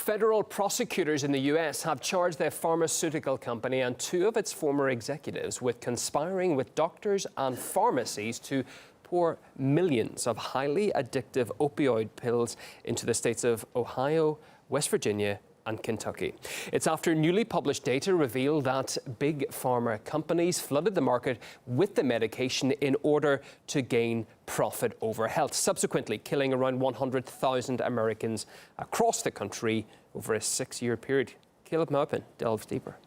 Federal prosecutors in the U.S. have charged their pharmaceutical company and two of its former executives with conspiring with doctors and pharmacies to pour millions of highly addictive opioid pills into the states of Ohio, West Virginia, and Kentucky. It's after newly published data revealed that big pharma companies flooded the market with the medication in order to gain profit over health, subsequently killing around 100,000 Americans across the country over a 6-year period. Caleb Maupin delves deeper.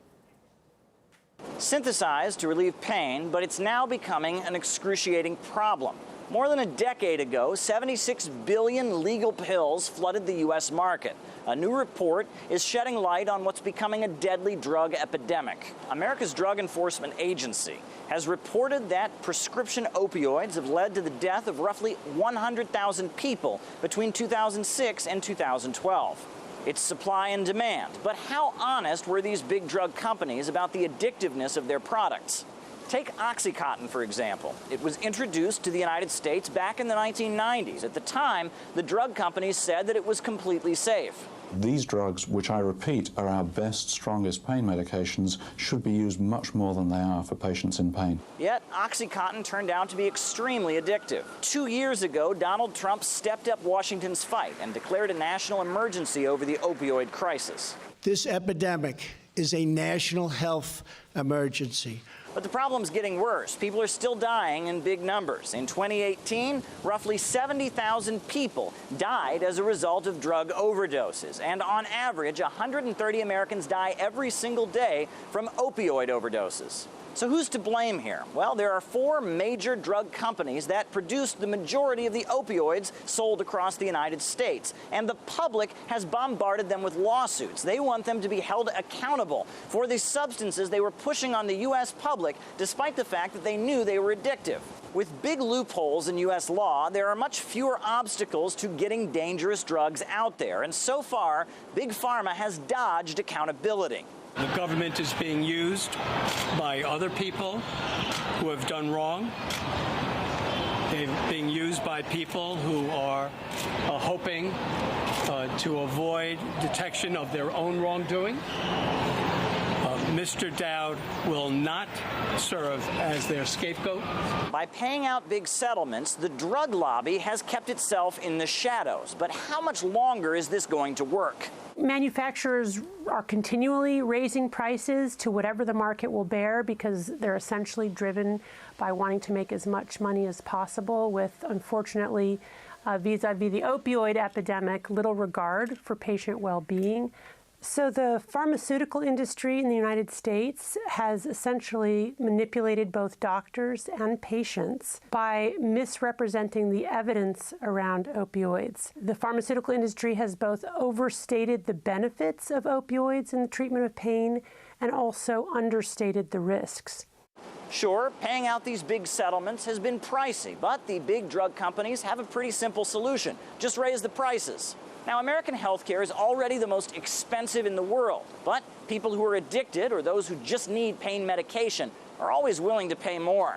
Synthesized to relieve pain, but it's now becoming an excruciating problem. More than a decade ago, 76 billion legal pills flooded the U.S. market. A new report is shedding light on what's becoming a deadly drug epidemic. America's Drug Enforcement Agency has reported that prescription opioids have led to the death of roughly 100,000 people between 2006 and 2012. It's supply and demand. But how honest were these big drug companies about the addictiveness of their products? Take OxyContin, for example. It was introduced to the United States back in the 1990s. At the time, the drug companies said that it was completely safe. These drugs, which I repeat are our best, strongest pain medications, should be used much more than they are for patients in pain. Yet, OxyContin turned out to be extremely addictive. 2 years ago, Donald Trump stepped up Washington's fight and declared a national emergency over the opioid crisis. This epidemic is a national health emergency. But the problem's getting worse. People are still dying in big numbers. In 2018, roughly 70,000 people died as a result of drug overdoses. And on average, 130 Americans die every single day from opioid overdoses. So who's to blame here? Well, there are 4 major drug companies that produce the majority of the opioids sold across the United States. And the public has bombarded them with lawsuits. They want them to be held accountable for the substances they were pushing on the U.S. public, despite the fact that they knew they were addictive. With big loopholes in U.S. law, there are much fewer obstacles to getting dangerous drugs out there. And so far, Big Pharma has dodged accountability. The government is being used by other people who have done wrong. They're being used by people who are hoping to avoid detection of their own wrongdoing. Mr. Dowd will not serve as their scapegoat. By paying out big settlements, the drug lobby has kept itself in the shadows. But how much longer is this going to work? Manufacturers are continually raising prices to whatever the market will bear because they're essentially driven by wanting to make as much money as possible with, unfortunately, vis-a-vis the opioid epidemic, little regard for patient well-being. So the pharmaceutical industry in the United States has essentially manipulated both doctors and patients by misrepresenting the evidence around opioids. The pharmaceutical industry has both overstated the benefits of opioids in the treatment of pain and also understated the risks. Sure, paying out these big settlements has been pricey, but the big drug companies have a pretty simple solution. Just raise the prices. Now, American healthcare is already the most expensive in the world, but people who are addicted or those who just need pain medication are always willing to pay more.